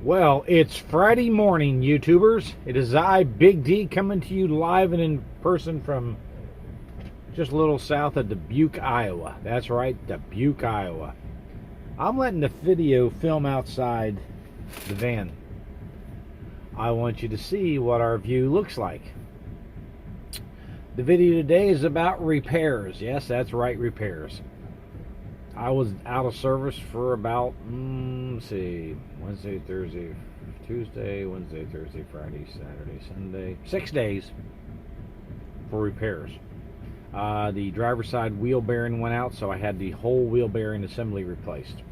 Well, it's Friday morning, YouTubers. It is I, Big D, coming to you live and in person from just a little south of Dubuque, Iowa. That's right, Dubuque, Iowa. I'm letting the video film outside the van. I want you to see what our view looks like. The video today is about repairs. Yes, that's right, repairs. I was out of service for about, let's see, Wednesday, Thursday, Tuesday, Wednesday, Thursday, Friday, Saturday, Sunday, 6 days for repairs. The driver's side wheel bearing went out, so I had the whole wheel bearing assembly replaced.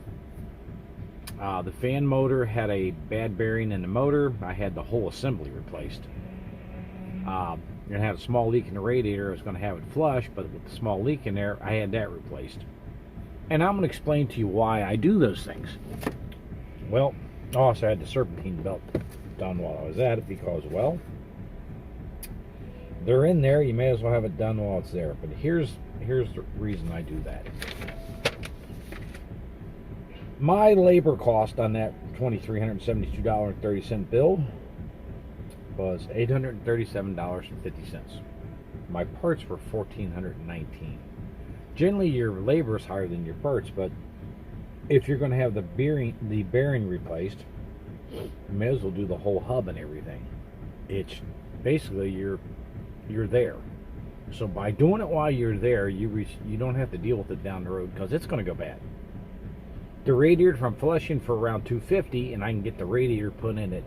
The fan motor had a bad bearing in the motor. I had the whole assembly replaced. It had a small leak in the radiator. I was going to have it flush, but with the small leak in there, I had that replaced. And I'm going to explain to you why I do those things. Well, I also had the serpentine belt done while I was at it because, well, they're in there. You may as well have it done while it's there. But here's the reason I do that. My labor cost on that $2,372.30 bill was $837.50. My parts were $1,419. Generally, your labor is higher than your parts, but if you're going to have the bearing replaced, you may as well do the whole hub and everything. It's basically you're there. So by doing it while you're there, you don't have to deal with it down the road because it's going to go bad. The radiator, if I'm flushing for around 250, and I can get the radiator put in at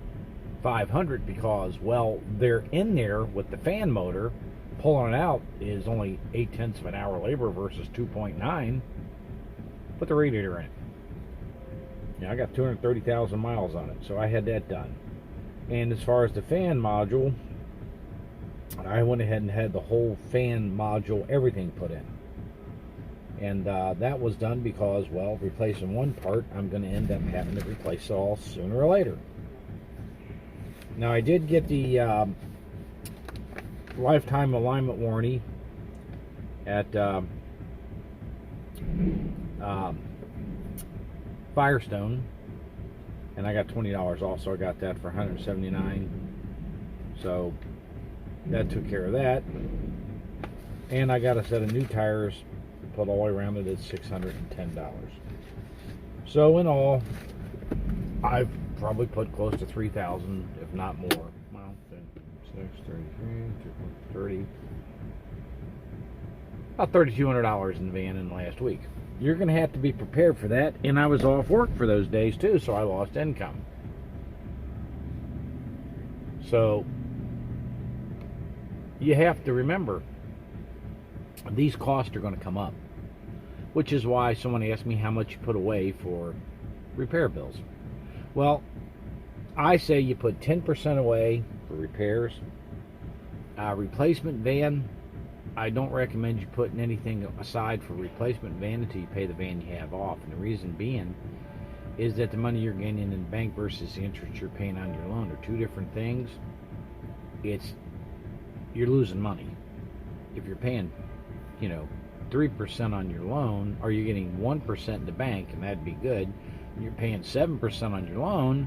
500 because, well, they're in there with the fan motor. Pulling it out is only 0.8 of an hour labor versus 2.9. Put the radiator in. Yeah, I got 230,000 miles on it, so I had that done. And as far as the fan module, I went ahead and had the whole fan module, everything put in. And that was done because, well, replacing one part, I'm going to end up having to replace it all sooner or later. Now, I did get the lifetime alignment warranty at Firestone, and I got $20 off, so I got that for $179. So that took care of that. And I got a set of new tires put all the way around it at $610. So in all, I've probably put close to $3,000, if not more. 6, 33, 30, about $3,200 in the van in the last week. You're going to have to be prepared for that, and I was off work for those days too, so I lost income. So you have to remember these costs are going to come up, which is why someone asked me how much you put away for repair bills. Well, I say you put 10% away for repairs. Replacement van, I don't recommend you putting anything aside for replacement van until you pay the van you have off. And the reason being is that the money you're getting in the bank versus the interest you're paying on your loan are two different things. You're losing money. If you're paying, 3% on your loan, or you're getting 1% in the bank, and that'd be good, and you're paying 7% on your loan,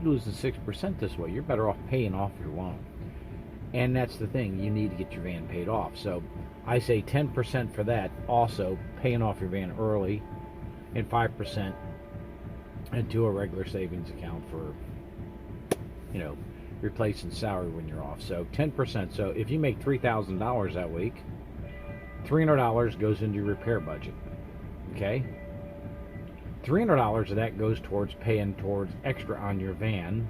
you're losing 6% this way. You're better off paying off your loan. And that's the thing, you need to get your van paid off. So I say 10% for that, also paying off your van early, and 5% into a regular savings account for, replacing salary when you're off. So 10%. So if you make $3,000 that week, $300 goes into your repair budget. Okay? $300 of that goes towards paying towards extra on your van,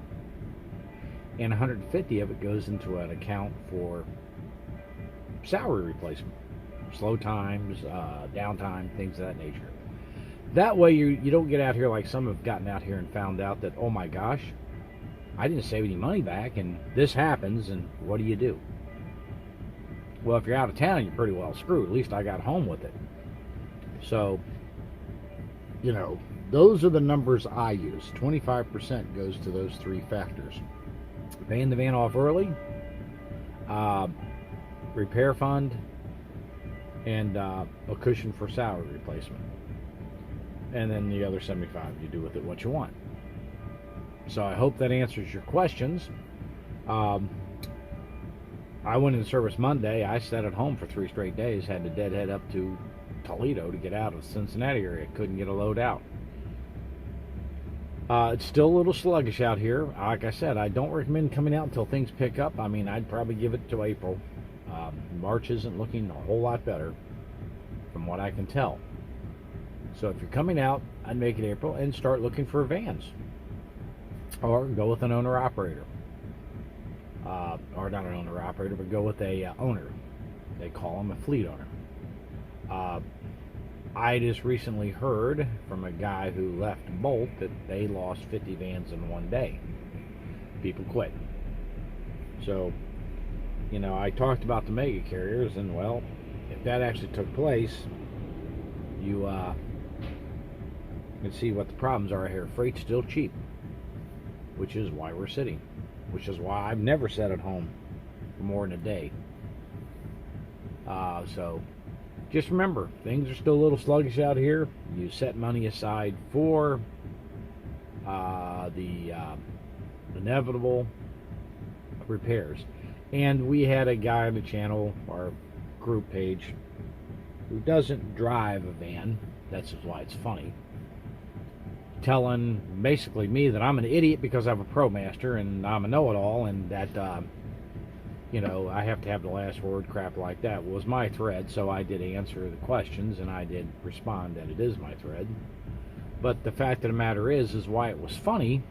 and $150 of it goes into an account for salary replacement, slow times, downtime, things of that nature. That way you don't get out here like some have gotten out here and found out that, oh my gosh, I didn't save any money back, and this happens, and what do? Well, if you're out of town, you're pretty well screwed. At least I got home with it. So, those are the numbers I use. 25% goes to those three factors. Paying the van off early, repair fund, and a cushion for salary replacement. And then the other 75, you do with it what you want. So I hope that answers your questions. I went in service Monday. I sat at home for 3 straight days, had to deadhead up to Toledo to get out of the Cincinnati area. Couldn't get a load out. It's still a little sluggish out here. Like I said, I don't recommend coming out until things pick up. I mean, I'd probably give it to April. March isn't looking a whole lot better from what I can tell. So if you're coming out, I'd make it April and start looking for vans. Or go with an owner-operator. Or not an owner-operator, but go with a owner. They call them a fleet owner. I just recently heard from a guy who left Bolt that they lost 50 vans in one day. People quit. So, you know, I talked about the mega carriers, and well, if that actually took place, you can see what the problems are here. Freight's still cheap, which is why we're sitting, which is why I've never sat at home for more than a day. So just remember, things are still a little sluggish out here. You set money aside for the inevitable repairs. And we had a guy on the channel, our group page, who doesn't drive a van. That's why it's funny. Telling basically me that I'm an idiot because I have a Promaster and I'm a know-it-all, and that you know, I have to have the last word, crap like that. Was my thread, so I did answer the questions and I did respond that it is my thread. But the fact of the matter is why it was funny.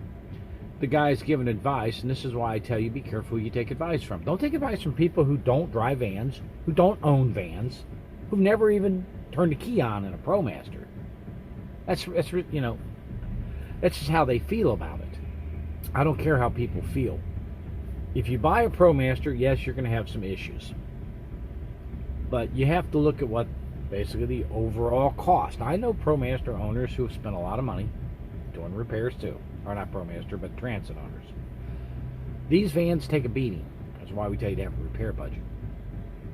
The guy's giving advice, and this is why I tell you, be careful who you take advice from. Don't take advice from people who don't drive vans, who don't own vans, who've never even turned a key on in a Promaster. That's you know, that's just how they feel about it. I don't care how people feel. If you buy a Promaster, yes, you're going to have some issues. But you have to look at what basically the overall cost. I know Promaster owners who have spent a lot of money doing repairs too. Or not Promaster, but transit owners. These vans take a beating. That's why we tell you to have a repair budget.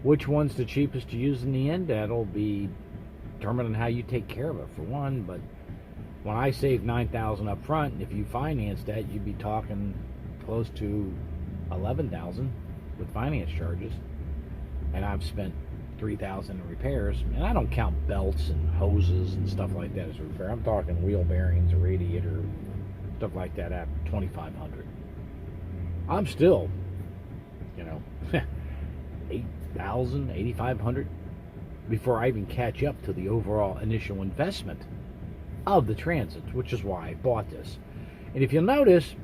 Which one's the cheapest to use in the end? That'll be determined on how you take care of it, for one. But when I save $9,000 up front, if you financed that, you'd be talking close to $11,000 with finance charges, and I've spent $3,000 in repairs, and I don't count belts and hoses and stuff like that as a repair. I'm talking wheel bearings, a radiator, stuff like that at $2,500. I'm still, you know, $8,000, $8,500 before I even catch up to the overall initial investment of the Transits, which is why I bought this. And if you'll notice,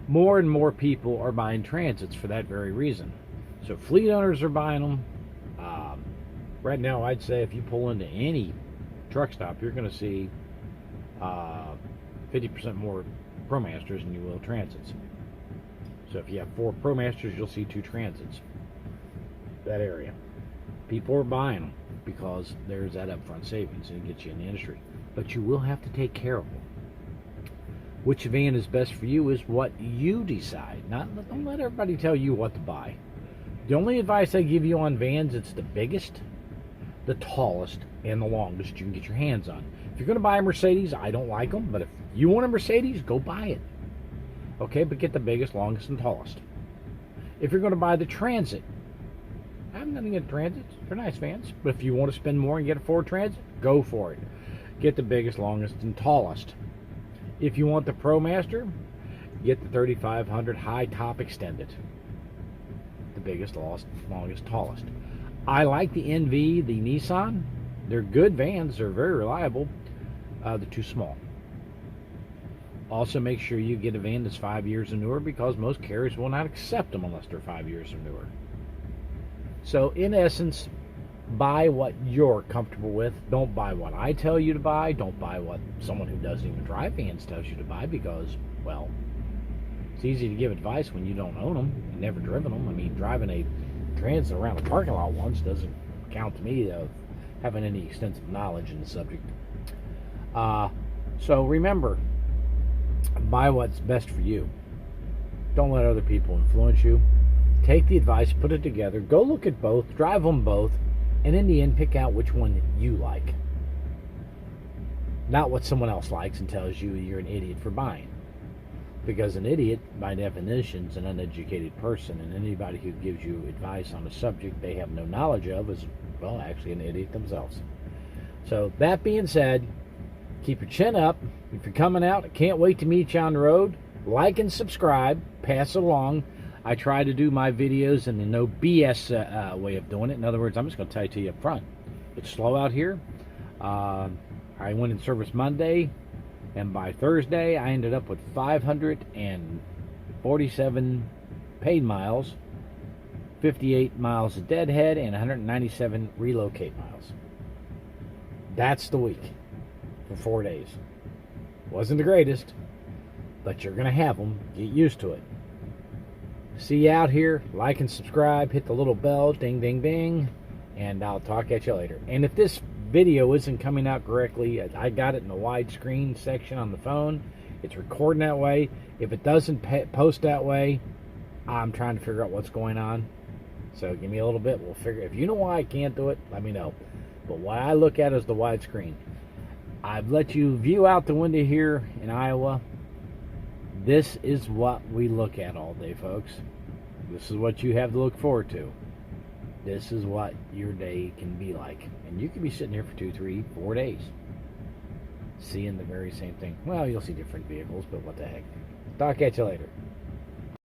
more and more people are buying Transits for that very reason. So fleet owners are buying them. Right now, I'd say if you pull into any truck stop, you're going to see 50% more Promasters than you will Transits. So if you have 4 Promasters, you'll see 2 Transits. That area. People are buying them because there's that upfront savings and it gets you in the industry. But you will have to take care of them. Which van is best for you is what you decide. Don't let everybody tell you what to buy. The only advice I give you on vans, it's the biggest, the tallest, and the longest you can get your hands on. If you're going to buy a Mercedes, I don't like them, but if you want a Mercedes, go buy it. Okay, but get the biggest, longest, and tallest. If you're going to buy the Transit, I have nothing against Transits. They're nice vans. But if you want to spend more and get a Ford Transit, go for it. Get the biggest, longest, and tallest. If you want the Promaster, get the 3500 high top extended. The biggest, longest, tallest. I like the NV, the Nissan. They're good vans. They're very reliable. They're too small. Also, make sure you get a van that's 5 years or newer, because most carriers will not accept them unless they're 5 years or newer. So, in essence, buy what you're comfortable with. Don't buy what I tell you to buy. Don't buy what someone who doesn't even drive vans tells you to buy, because, well, it's easy to give advice when you don't own them and never driven them. I mean, driving a Transit around a parking lot once doesn't count to me of having any extensive knowledge in the subject. So remember, buy what's best for you. Don't let other people influence you. Take the advice, put it together, go look at both, drive them both, and in the end, pick out which one you like. Not what someone else likes and tells you you're an idiot for buying. Because an idiot, by definition, is an uneducated person, and anybody who gives you advice on a subject they have no knowledge of is, well, actually an idiot themselves. So, that being said, keep your chin up. If you're coming out, I can't wait to meet you on the road. Like and subscribe. Pass it along. I try to do my videos in the no BS way of doing it. In other words, I'm just going to tell you to you up front. It's slow out here. I went in service Monday, and by Thursday, I ended up with 547 paid miles, 58 miles of deadhead, and 197 relocate miles. That's the week for 4 days. Wasn't the greatest, but you're going to have them. Get used to it. See you out here. Like and subscribe. Hit the little bell. Ding, ding, ding. And I'll talk at you later. And if this video isn't coming out correctly, I got it in the widescreen section on the phone. It's recording that way. If it doesn't post that way, I'm trying to figure out what's going on. So give me a little bit. We'll figure. If you know why I can't do it, let me know. But what I look at is the widescreen. I've let you view out the window here in Iowa. This is what we look at all day, folks. This is what you have to look forward to. This is what your day can be like. And you could be sitting here for 2, 3, 4 days seeing the very same thing. Well, you'll see different vehicles, but what the heck. Talk at you later.